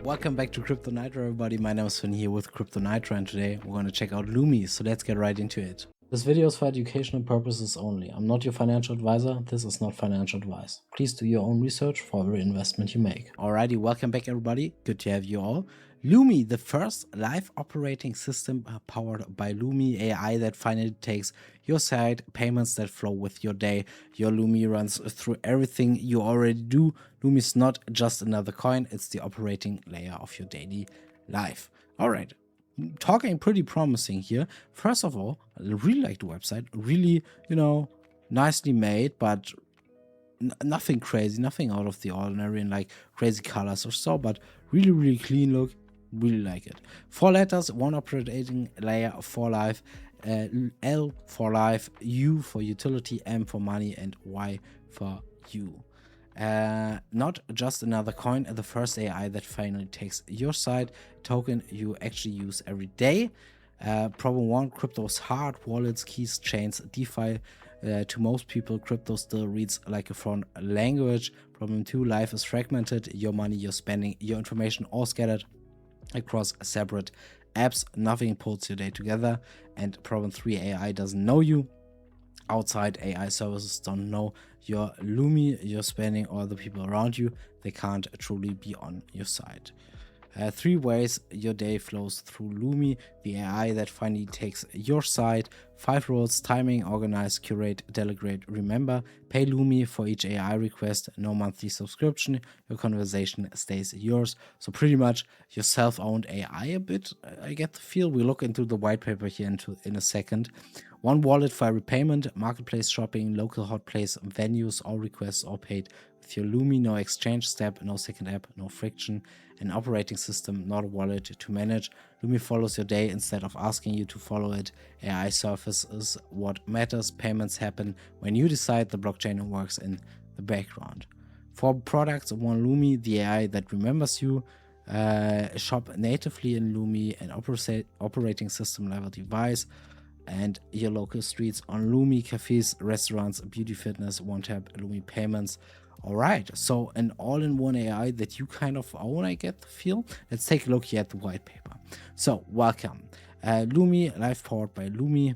Welcome back to Crypto Nitro, everybody. My name is Finn here with Crypto Nitro, and today we're going to check out Lumy, so let's get right into it. This video is for educational purposes only. I'm not your financial advisor. This is not financial advice. Please do your own research for every investment you make. Alrighty, welcome back, everybody. Good to have you all. Lumy, the first live operating system powered by Lumy AI that finally takes your side, payments that flow with your day. Your Lumy runs through everything you already do. Lumy is not just another coin, it's the operating layer of your daily life. Alright, talking pretty promising here. First of all, I really like the website. Really, nicely made, but nothing crazy, nothing out of the ordinary and like crazy colors or so, but really clean look. Really like it. 4 letters, 1 operating layer for life, L for life, U for utility, M for money, and Y for you. Not just another coin, the first AI that finally takes your side, token you actually use every day. Problem 1, crypto is hard, wallets, keys, chains, DeFi. To most people, crypto still reads like a foreign language. Problem 2, life is fragmented, your money, your spending, your information all scattered across separate apps. Nothing pulls your day together. And problem 3, AI doesn't know you. Outside AI services don't know your Lumy, your spending, or the people around you. They can't truly be on your side. 3 ways your day flows through Lumy, the AI that finally takes your side. 5 roles: timing, organize, curate, delegate, remember. Pay Lumy for each AI request, no monthly subscription. Your conversation stays yours. So pretty much your self-owned AI a bit, I get the feel. We look into the white paper here in a second. 1 wallet for every payment, marketplace shopping, local hot place venues, all requests all paid with your Lumy, no exchange step, no second app, no friction. An operating system, not a wallet to manage. Lumy follows your day instead of asking you to follow it. AI surfaces what matters. Payments happen when you decide. The blockchain works in the background. 4 products, 1 Lumy, the AI that remembers you. Shop natively in Lumy, an operating system level device, and your local streets on Lumy, cafes, restaurants, beauty, fitness, one tap, Lumy payments. All right, so an all-in-one AI that you kind of own, I get the feel. Let's take a look here at the white paper. So welcome. Lumy, live powered by Lumy.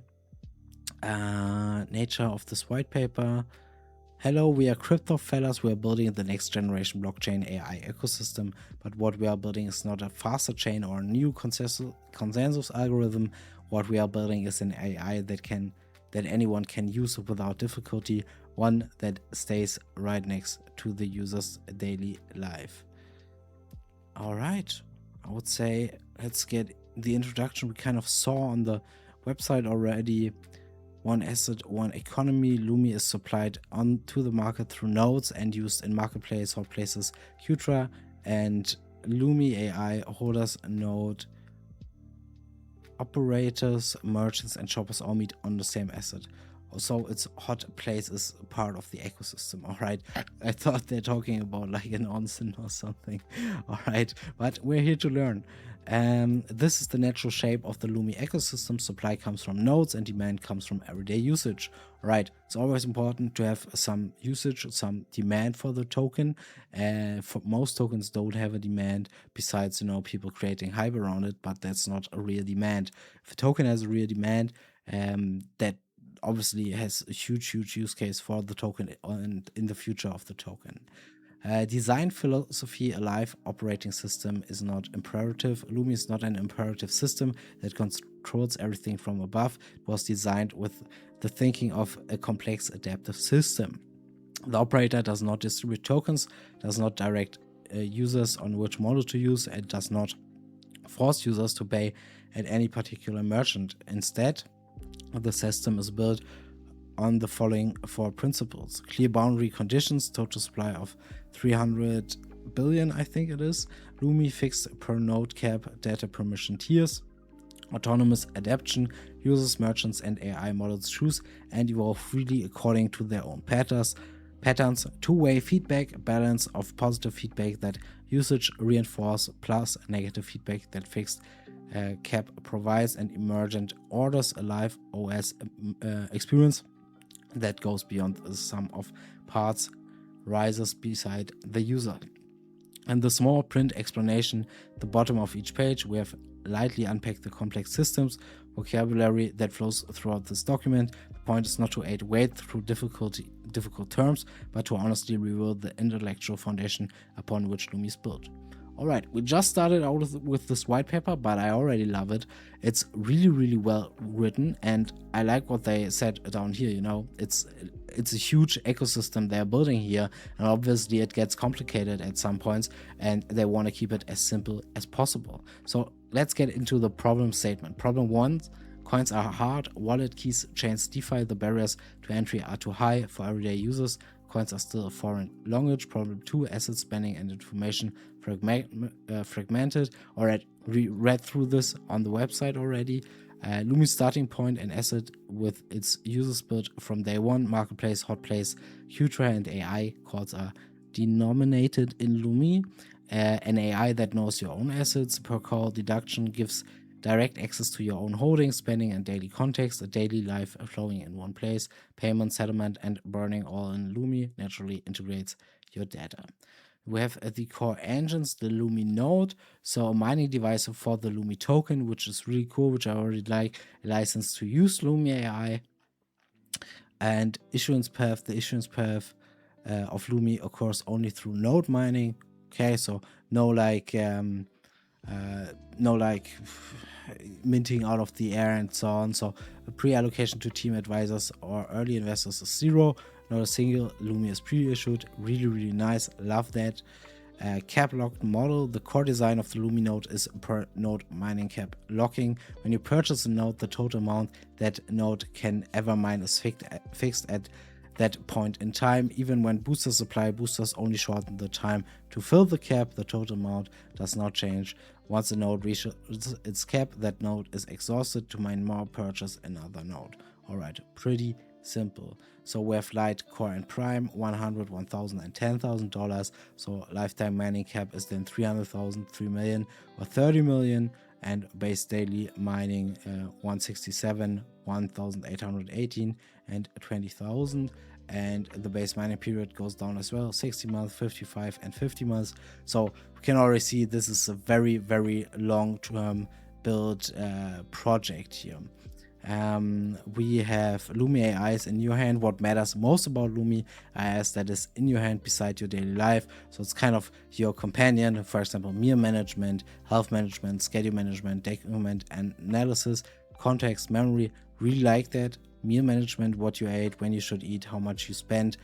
Nature of this white paper. Hello, we are crypto fellas. We are building the next generation blockchain AI ecosystem, but what we are building is not a faster chain or a new consensus algorithm. What we are building is an AI that anyone can use without difficulty, one that stays right next to the user's daily life. All right, I would say let's get the introduction we kind of saw on the website already. 1 asset, 1 economy. Lumy is supplied onto the market through nodes and used in marketplace, hot places, Qtra, and Lumy AI holders, node operators, merchants, and shoppers all meet on the same asset. So its hot place is part of the ecosystem. All right, I thought they're talking about like an onsen or something. All right, but we're here to learn. This is the natural shape of the Lumy ecosystem. Supply comes from nodes and demand comes from everyday usage. All right, it's always important to have some usage, some demand for the token. For most tokens don't have a demand besides, people creating hype around it, but that's not a real demand. If a token has a real demand, that obviously has a huge use case for the token and in the future of the token. Design philosophy: a live operating system is not imperative. Lumy is not an imperative system that controls everything from above. It was designed with the thinking of a complex adaptive system. The operator does not distribute tokens, does not direct users on which model to use, and does not force users to pay at any particular merchant. Instead, the system is built on the following 4 principles: clear boundary conditions, total supply of 300 billion, I think it is. Lumy fixed per node cap, data permission tiers. Autonomous adaptation: users, merchants, and AI models choose and evolve freely according to their own patterns. 2-way feedback: balance of positive feedback that usage reinforce plus negative feedback that fixed cap provides, and emergent orders: a live OS experience that goes beyond the sum of parts, rises beside the user. And the small print explanation at the bottom of each page, we have lightly unpacked the complex systems vocabulary that flows throughout this document. The point is not to aid wade through difficult terms, but to honestly reveal the intellectual foundation upon which Lumy is built. Alright, we just started out with this white paper, but I already love it. It's really well written, and I like what they said down here, you know. It's a huge ecosystem they're building here, and obviously it gets complicated at some points, and they want to keep it as simple as possible. So let's get into the problem statement. Problem 1, coins are hard, wallet keys, chains DeFi, the barriers to entry are too high for everyday users. Coins are still a foreign language. Problem 2, asset spending and information fragmented. Alright, we read through this on the website already. Lumy's starting point and asset with its users built from day one. Marketplace, hot place, Qtra and AI calls are denominated in Lumy. An AI that knows your own assets. Per call deduction gives direct access to your own holdings, spending and daily context, a daily life flowing in one place, payment, settlement, and burning all in Lumy naturally integrates your data. We have the core engines, the Lumy node, so a mining device for the Lumy token, which is really cool, which I already like, a license to use Lumy AI, and issuance path. The issuance path of Lumy occurs only through node mining. Okay, so no like minting out of the air and so on. So a pre-allocation to team advisors or early investors is 0. Not a single Lumy is pre-issued. Really nice. Love that. Cap locked model. The core design of the Lumy node is per node mining cap locking. When you purchase a node, the total amount that node can ever mine is fixed at that point in time. Even when boosters apply, boosters only shorten the time to fill the cap. The total amount does not change. Once a node reaches its cap, that node is exhausted. To mine more, purchase another node. Alright, pretty simple. So we have light, core, and prime, $100, $1,000, and $10,000. So lifetime mining cap is then 300,000, 3 million, or 30 million. And base daily mining 167, 1,818, and 20,000. And the base mining period goes down as well, 60 months, 55, and 50 months. So we can already see this is a very long-term build project here. We have Lumy AI is in your hand. What matters most about Lumy AI is that is in your hand beside your daily life. So it's kind of your companion, for example, meal management, health management, schedule management, document analysis, context, memory. Really like that. Meal management, what you ate, when you should eat, how much you spend.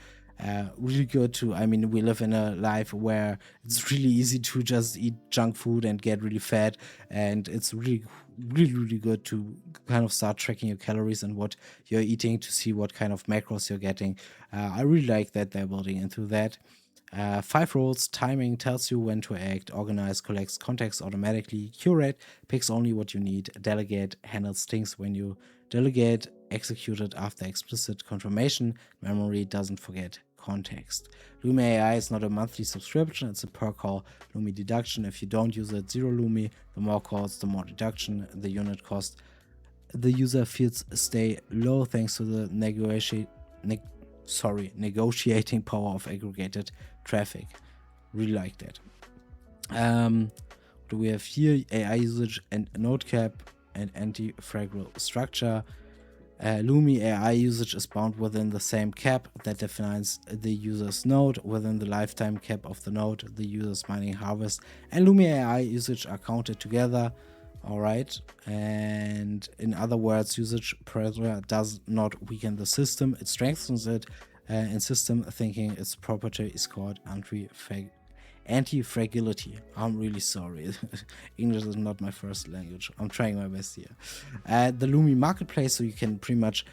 Really good to, I mean, we live in a life where it's really easy to just eat junk food and get really fat, and it's really good to kind of start tracking your calories and what you're eating to see what kind of macros you're getting. I really like that they're building into that. 5 roles, timing tells you when to act, organize, collects context automatically, curate, picks only what you need, delegate, handles things when you delegate, executed after explicit confirmation, memory doesn't forget context. Lumy AI is not a monthly subscription, it's a per call Lumy deduction. If you don't use it, 0 Lumy. The more calls, the more deduction. The unit cost the user feels stay low thanks to the negotiating power of aggregated traffic. Really like that. What do we have here? AI usage and node cap and anti-fragile structure. Lumy AI usage is bound within the same cap that defines the user's node. Within the lifetime cap of the node, the user's mining harvest and Lumy AI usage are counted together. Alright, and in other words, usage pressure does not weaken the system, it strengthens it. In system thinking, its property is called anti-fragility. I'm really sorry. English is not my first language. I'm trying my best here. The Lumy marketplace, so you can pretty much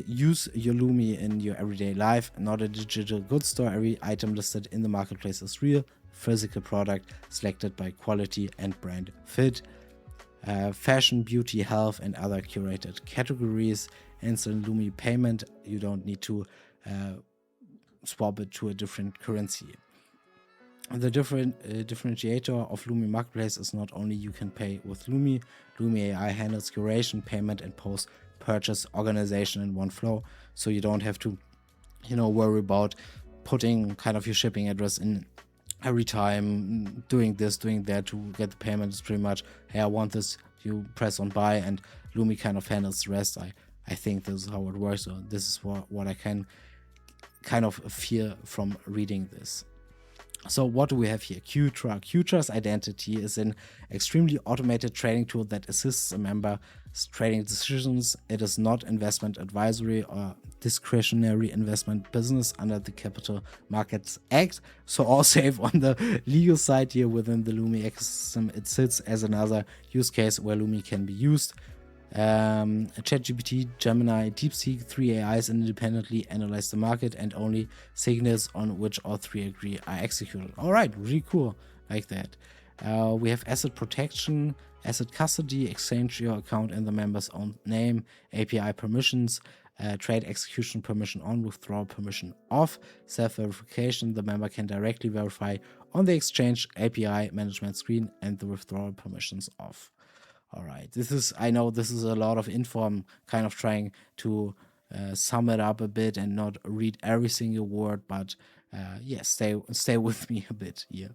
use your Lumy in your everyday life, not a digital goods store. Every item listed in the marketplace is real, physical product selected by quality and brand fit. Fashion, beauty, health, and other curated categories. Instant Lumy payment, you don't need to swap it to a different currency. The differentiator of Lumy Marketplace is not only you can pay with Lumy. Lumy AI handles curation, payment, and post-purchase organization in one flow, so you don't have to, worry about putting kind of your shipping address in every time doing this, doing that to get the payment. Is pretty much, hey, I want this, you press on buy, and Lumy kind of handles the rest. I think this is how it works. So this is what I can kind of fear from reading this. So what do we have here? Qtra. Qtra's identity is an extremely automated trading tool that assists a member's trading decisions. It is not investment advisory or discretionary investment business under the Capital Markets Act. So all safe on the legal side here within the Lumy ecosystem. It sits as another use case where Lumy can be used. ChatGPT, Gemini, DeepSeek, 3 AIs independently analyze the market, and only signals on which all 3 agree are executed. All right, really cool, like that. We have asset protection, asset custody, exchange your account in the member's own name, API permissions, trade execution permission on, withdrawal permission off, self-verification. The member can directly verify on the exchange API management screen, and the withdrawal permissions off. All right, I know this is a lot of info. I'm kind of trying to sum it up a bit and not read every single word, but yes, stay with me a bit here.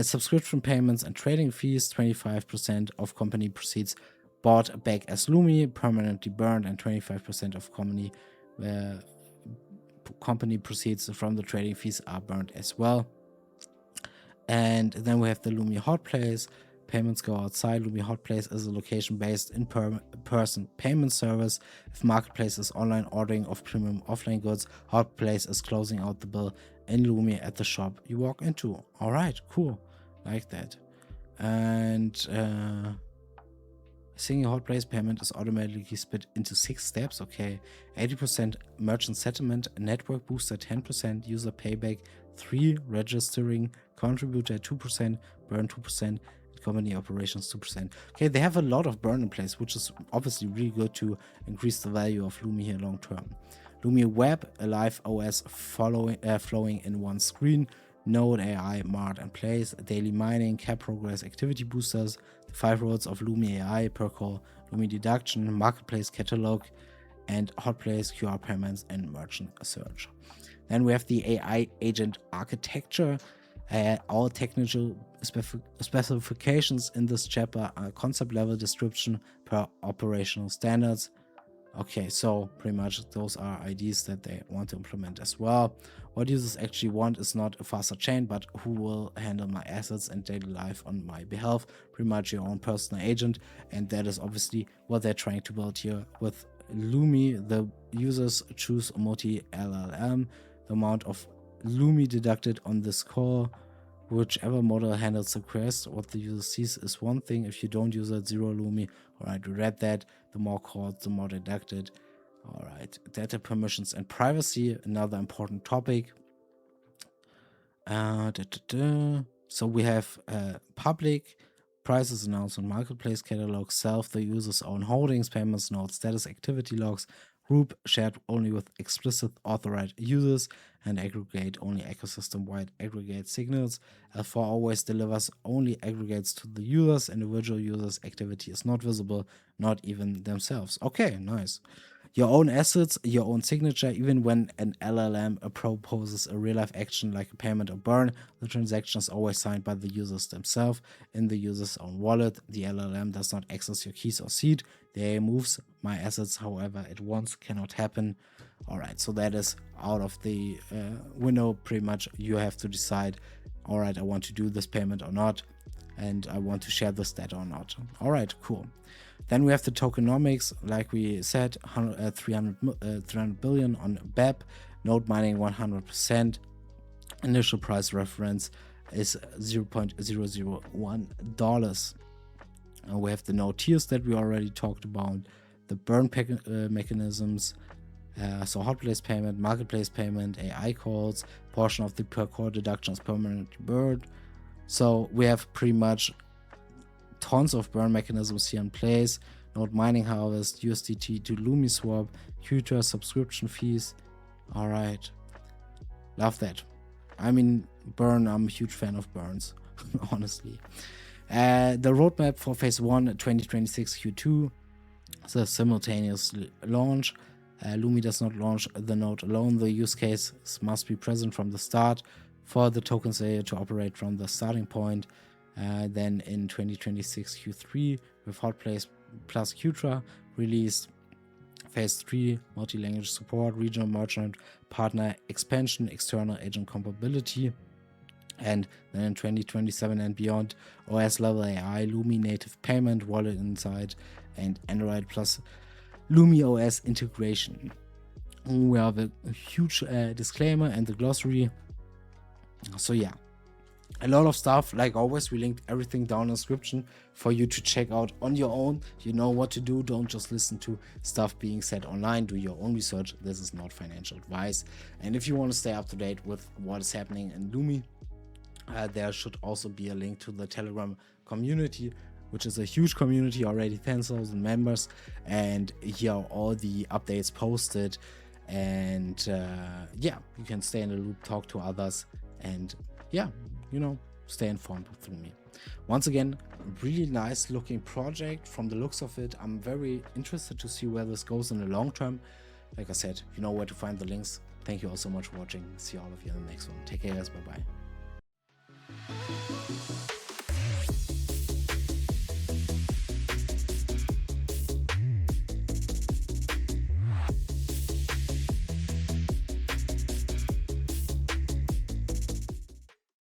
Subscription payments and trading fees, 25% of company proceeds bought back as Lumy, permanently burned, and 25% of company proceeds from the trading fees are burned as well. And then we have the Lumy Hot Place. Payments go outside. Lumy Hot Place is a location-based in-person payment service. If Marketplace is online ordering of premium offline goods, Hot Place is closing out the bill in Lumy at the shop you walk into. All right, cool, like that. And single Hot Place payment is automatically split into 6 steps. Okay, 80% merchant settlement, network booster 10%, user payback 3, registering contributor 2%, burn 2%. Company operations 2%. Okay, they have a lot of burn in place, which is obviously really good to increase the value of Lumy here long term. Lumy Web, a live OS flowing in one screen, Node AI, Mart and Place, daily mining, cap progress, activity boosters, the 5 roles of Lumy AI, per call, Lumy deduction, marketplace catalog, and Hot Place, QR payments, and merchant search. Then we have the AI agent architecture. All technical specifications in this chapter are concept level description per operational standards. Okay, so pretty much those are ideas that they want to implement as well. What users actually want is not a faster chain, but who will handle my assets and daily life on my behalf. Pretty much your own personal agent, and that is obviously what they're trying to build here with Lumy. The users choose multi-LLM. The amount of Lumy deducted on this call, whichever model handles the request. What the user sees is one thing. If you don't use it, 0 Lumy. All right, we read that. The more calls, the more deducted. All right, data permissions and privacy, another important topic. So we have public prices announced on marketplace catalog, self, the user's own holdings, payments, notes, status, activity logs, group shared only with explicit authorized users, and aggregate only ecosystem-wide aggregate signals. L4 always delivers only aggregates to the users. Individual users' activity is not visible, not even themselves. Okay, nice. Your own assets, your own signature. Even when an LLM proposes a real-life action like a payment or burn, the transaction is always signed by the users themselves in the user's own wallet. The LLM does not access your keys or seed. The AI moves my assets however it wants. Cannot happen. All right, so that is out of the window. Pretty much you have to decide, all right, I want to do this payment or not, and I want to share this data or not. All right, cool. Then we have the tokenomics, like we said, 300 billion on BEP, node mining 100%, initial price reference is $0.001. We have the node tiers that we already talked about, the burn mechanisms, so hot place payment, marketplace payment, AI calls, portion of the per core deduction is permanently burned. So we have pretty much tons of burn mechanisms here in place. Node mining harvest, USDT to Lumy swap, Qtra subscription fees. All right, love that. I mean, burn, I'm a huge fan of burns, honestly. The roadmap for phase 1 2026 Q2 is a simultaneous launch. Lumy does not launch the node alone. The use case must be present from the start. for the tokens to operate from the starting point. Then in 2026 Q3 with Hotplace plus Qtra released phase 3 multi-language support, regional merchant partner expansion, external agent compatibility. And then in 2027 and beyond, OS level AI, Lumy native payment, wallet inside, and Android plus Lumy OS integration. We have a huge disclaimer and the glossary. So yeah, a lot of stuff. Like always, we linked everything down in the description for you to check out on your own. You know what to do. Don't just listen to stuff being said online. Do your own research. This is not financial advice. And if you want to stay up to date with what is happening in Lumy, there should also be a link to the Telegram community, which is a huge community, already 10,000 members. And here are all the updates posted. And yeah, you can stay in the loop, talk to others, and yeah, you know, stay informed through me. Once again, really nice looking project from the looks of it. I'm very interested to see where this goes in the long term. Like I said, you know where to find the links. Thank you all so much for watching. See all of you in the next one. Take care, guys. Bye bye.